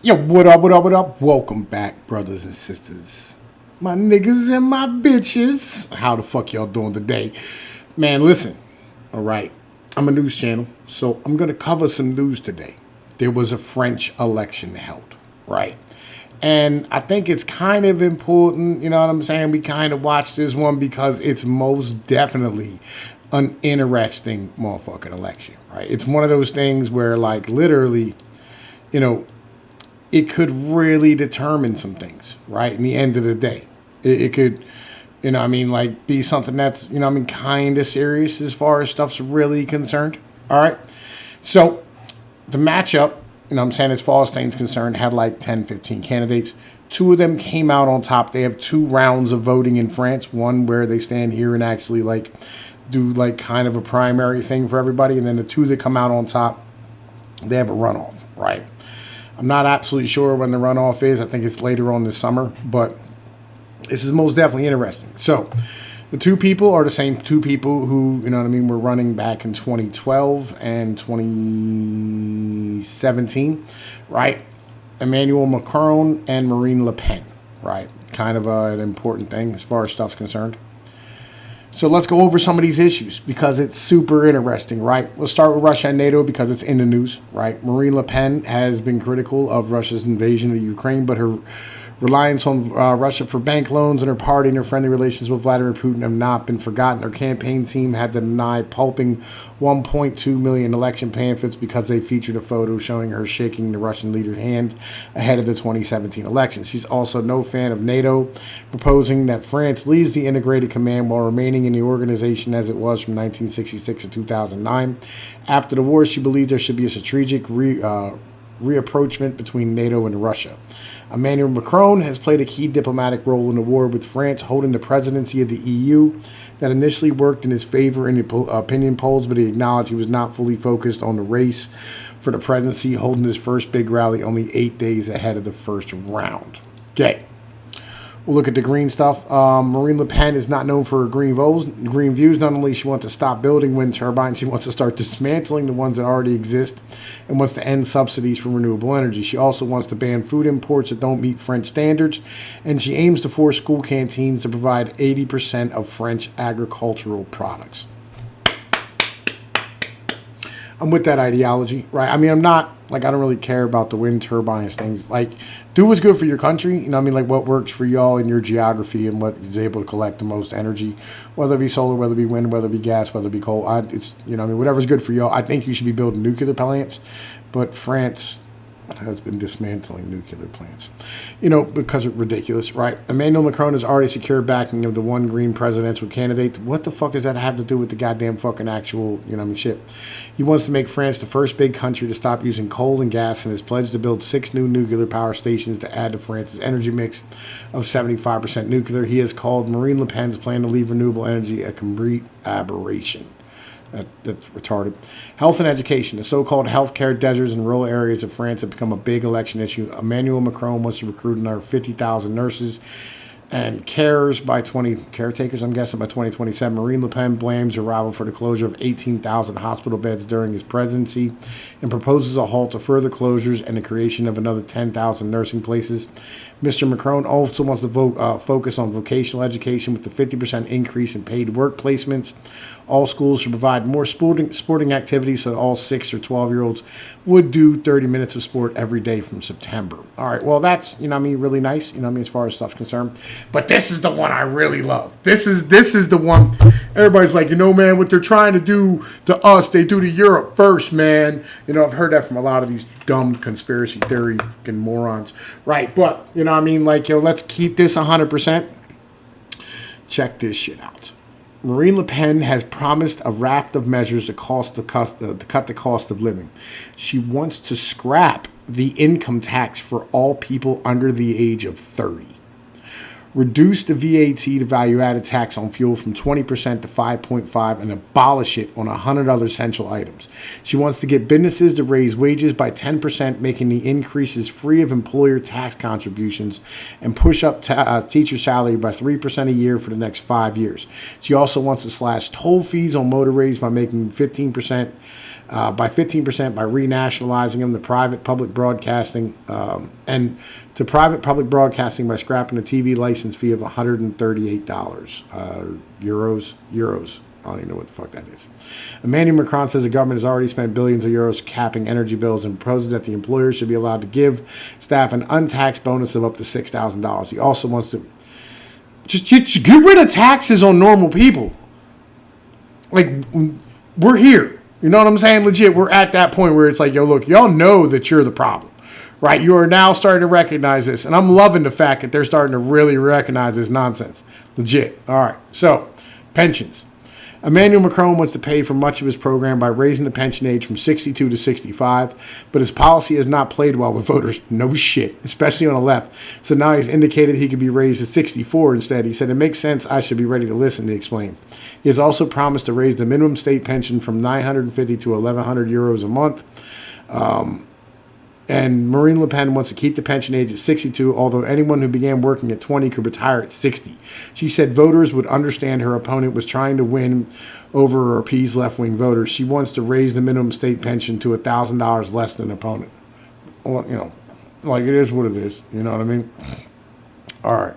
Yo, what up, what up, what up? Welcome back, brothers and sisters. My niggas and my bitches. How the fuck y'all doing today? Man, listen. All right. I'm a news channel, so I'm going to cover some news today. There was a French election held, right? And I think it's kind of important, you know what I'm saying? We kind of watch this one because it's most definitely an interesting motherfucking election, right? It's one of those things where, like, literally, you know, it could really determine some things, right? In the end of the day, it could, you know, I mean, like, be something that's, you know, I mean, kind of serious as far as stuff's really concerned. All right. So the matchup, you know, I'm saying, as far as things concerned, had like 10, 15 candidates. Two of them came out on top. They have two rounds of voting in France. One where they stand here and actually like do like kind of a primary thing for everybody, and then the two that come out on top, they have a runoff, right? I'm not absolutely sure when the runoff is. I think it's later on this summer, but this is most definitely interesting. So the two people are the same two people who, you know what I mean, were running back in 2012 and 2017, right? Emmanuel Macron and Marine Le Pen, right? Kind of an important thing as far as stuff's concerned. So let's go over some of these issues because it's super interesting, right? We'll start with Russia and NATO because it's in the news, right? Marine Le Pen has been critical of Russia's invasion of Ukraine, but her reliance on Russia for bank loans and her party and her friendly relations with Vladimir Putin have not been forgotten. Her campaign team had to deny pulping 1.2 million election pamphlets because they featured a photo showing her shaking the Russian leader's hand ahead of the 2017 election. She's also no fan of NATO, proposing that France leads the integrated command while remaining in the organization as it was from 1966 to 2009. After the war, she believed there should be a strategic reapproachment between NATO and Russia. Emmanuel Macron has played a key diplomatic role in the war with France, holding the presidency of the EU. That initially worked in his favor in the opinion polls, but he acknowledged he was not fully focused on the race for the presidency, holding his first big rally only 8 days ahead of the first round. Okay. We'll look at the green stuff. Marine Le Pen is not known for her green views. Not only she wants to stop building wind turbines, she wants to start dismantling the ones that already exist and wants to end subsidies for renewable energy. She also wants to ban food imports that don't meet French standards, and she aims to force school canteens to provide 80% of French agricultural products. I'm with that ideology, right? I mean, I'm not, like, I don't really care about the wind turbines things. Like, do what's good for your country. You know what I mean? Like, what works for y'all in your geography and what is able to collect the most energy, whether it be solar, whether it be wind, whether it be gas, whether it be coal. It's, you know what I mean? Whatever's good for y'all. I think you should be building nuclear plants, but France has been dismantling nuclear plants, you know, because it's ridiculous, right? Emmanuel Macron has already secured backing of the one green presidential candidate. What the fuck does that have to do with the goddamn fucking actual, you know what I mean, shit? He wants to make France the first big country to stop using coal and gas and has pledged to build 6 new nuclear power stations to add to France's energy mix of 75% nuclear. He has called Marine Le Pen's plan to leave renewable energy a complete aberration. That's retarded. Health and education. The so-called healthcare deserts in rural areas of France have become a big election issue. Emmanuel Macron wants to recruit another 50,000 nurses and caretakers, I'm guessing, by 2027. Marine Le Pen blames her rival for the closure of 18,000 hospital beds during his presidency and proposes a halt to further closures and the creation of another 10,000 nursing places. Mr. Macron also wants to focus on vocational education with the 50% increase in paid work placements. All schools should provide more sporting activities so that all 6 or 12-year-olds would do 30 minutes of sport every day from September. All right, well, that's, you know what I mean, really nice, you know what I mean, as far as stuff's concerned. But this is the one I really love. This is the one everybody's like, you know, man, what they're trying to do to us, they do to Europe first, man. You know, I've heard that from a lot of these dumb conspiracy theory fucking morons. Right, but, you know what I mean, like, yo, let's keep this 100%. Check this shit out. Marine Le Pen has promised a raft of measures to cut the cost of living. She wants to scrap the income tax for all people under the age of 30. reduce the VAT, the value-added tax on fuel, from 20% to 5.5%, and abolish it on 100 other essential items. She wants to get businesses to raise wages by 10%, making the increases free of employer tax contributions, and push up teacher salary by 3% a year for the next 5 years. She also wants to slash toll fees on motorways by making 15% by renationalizing them, the private public broadcasting, and to private public broadcasting by scrapping the TV license fee of $138 euros. I don't even know what the fuck that is. Emmanuel Macron says the government has already spent billions of euros capping energy bills and proposes that the employers should be allowed to give staff an untaxed bonus of up to $6,000. He also wants to just get rid of taxes on normal people. Like, we're here. You know what I'm saying? Legit, we're at that point where it's like, yo, look, y'all know that you're the problem, right? You are now starting to recognize this. And I'm loving the fact that they're starting to really recognize this nonsense. Legit. All right. So, pensions. Emmanuel Macron wants to pay for much of his program by raising the pension age from 62 to 65, but his policy has not played well with voters. No shit, especially on the left. So now he's indicated he could be raised to 64 instead. He said, it makes sense. I should be ready to listen, he explains. He has also promised to raise the minimum state pension from 950 to 1,100 euros a month. And Marine Le Pen wants to keep the pension age at 62, although anyone who began working at 20 could retire at 60. She said voters would understand her opponent was trying to win over or appease left-wing voters. She wants to raise the minimum state pension to $1,000 less than opponent. Well, you know, like it is what it is. You know what I mean? All right.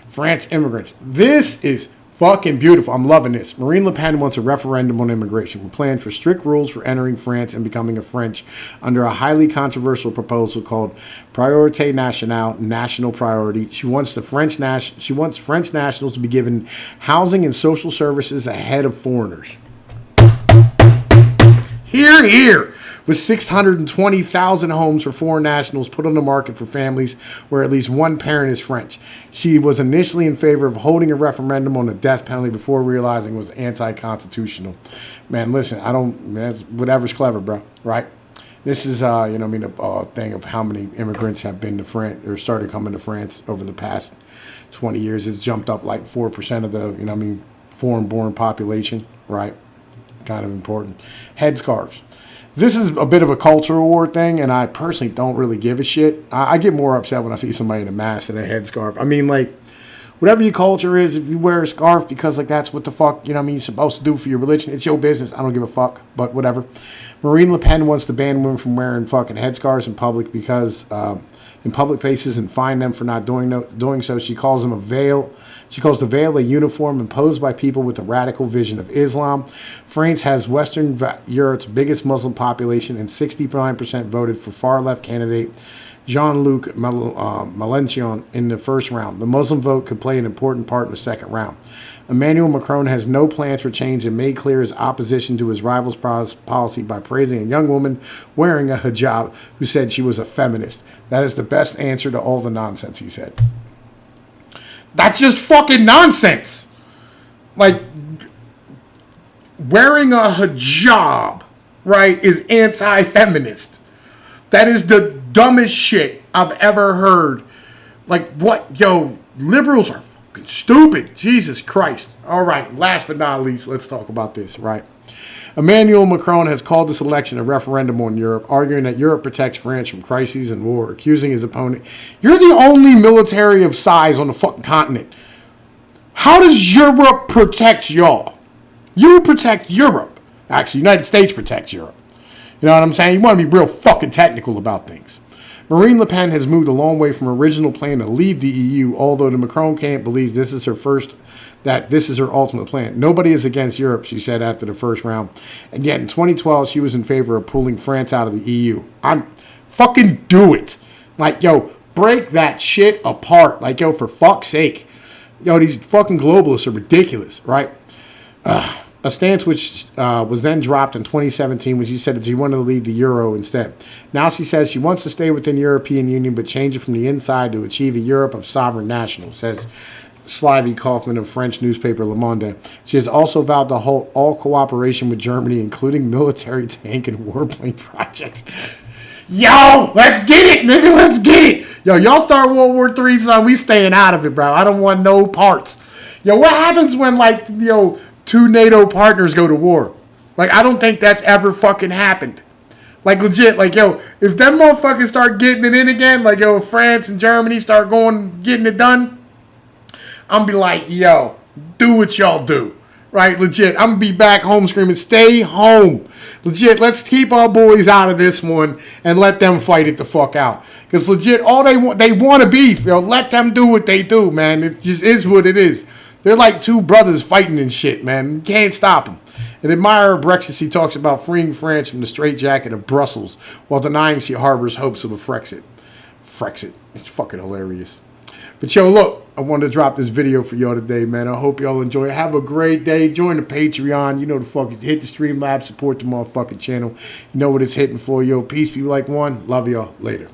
France immigrants. This is fucking beautiful. I'm loving this. Marine Le Pen wants a referendum on immigration. We're planning for strict rules for entering France and becoming a French under a highly controversial proposal called Priorité Nationale, national priority. She wants French nationals to be given housing and social services ahead of foreigners. Hear, hear. With 620,000 homes for foreign nationals put on the market for families where at least one parent is French. She was initially in favor of holding a referendum on the death penalty before realizing it was anti-constitutional. Man, listen, that's whatever's clever, bro, right? This is, a thing of how many immigrants have been to France or started coming to France over the past 20 years. It's jumped up like 4% of the, foreign-born population, right? Kind of important. Headscarves. This is a bit of a cultural war thing, and I personally don't really give a shit. I get more upset when I see somebody in a mask and a headscarf. I mean, like, whatever your culture is, if you wear a scarf because, like, that's what the fuck, you're supposed to do for your religion, it's your business. I don't give a fuck, but whatever. Marine Le Pen wants to ban women from wearing fucking headscarves in public because, in public places, and fine them for not doing so. She calls them a veil. She calls the veil a uniform imposed by people with a radical vision of Islam. France has Western Europe's biggest Muslim population, and 69% voted for far-left candidate Jean-Luc Mélenchon in the first round. The Muslim vote could play an important part in the second round. Emmanuel Macron has no plans for change and made clear his opposition to his rival's policy by praising a young woman wearing a hijab who said she was a feminist. That is the best answer to all the nonsense, he said. That's just fucking nonsense. Like, wearing a hijab, right, is anti-feminist. That is the dumbest shit I've ever heard. Like, what? Yo, liberals are fucking stupid. Jesus Christ. All right, last but not least, let's talk about this, right? Emmanuel Macron has called this election a referendum on Europe, arguing that Europe protects France from crises and war, accusing his opponent. You're the only military of size on the fucking continent. How does Europe protect y'all? You protect Europe. Actually, the United States protects Europe. You know what I'm saying? You want to be real fucking technical about things. Marine Le Pen has moved a long way from her original plan to leave the EU, although the Macron camp believes this is her ultimate plan. Nobody is against Europe, she said after the first round. And yet in 2012, she was in favor of pulling France out of the EU. Fucking do it. Like, yo, break that shit apart. Like, yo, for fuck's sake. Yo, these fucking globalists are ridiculous, right? A stance which was then dropped in 2017 when she said that she wanted to leave the euro instead. Now she says she wants to stay within the European Union but change it from the inside to achieve a Europe of sovereign nationals, says Slavy Kaufman of French newspaper Le Monde. She has also vowed to halt all cooperation with Germany, including military tank and warplane projects. Yo, let's get it, nigga, let's get it. Yo, y'all start World War III, son, we staying out of it, bro. I don't want no parts. Yo, what happens when, like, two NATO partners go to war? Like, I don't think that's ever fucking happened. Like, legit, like, yo, if them motherfuckers start getting it in again, like, yo, if France and Germany start getting it done, I'm be like, yo, do what y'all do. Right, legit. I'm going to be back home screaming, stay home. Legit, let's keep our boys out of this one and let them fight it the fuck out. Because legit, all they want to beef. Let them do what they do, man. It just is what it is. They're like two brothers fighting and shit, man. You can't stop them. In Admirer of Brexit, he talks about freeing France from the straitjacket of Brussels while denying she harbors hopes of a Frexit. Frexit. It's fucking hilarious. But yo, look, I wanted to drop this video for y'all today, man. I hope y'all enjoy it. Have a great day. Join the Patreon. You know the fuck is. Hit the Streamlabs. Support the motherfucking channel. You know what it's hitting for, yo. Peace be like one. Love y'all. Later.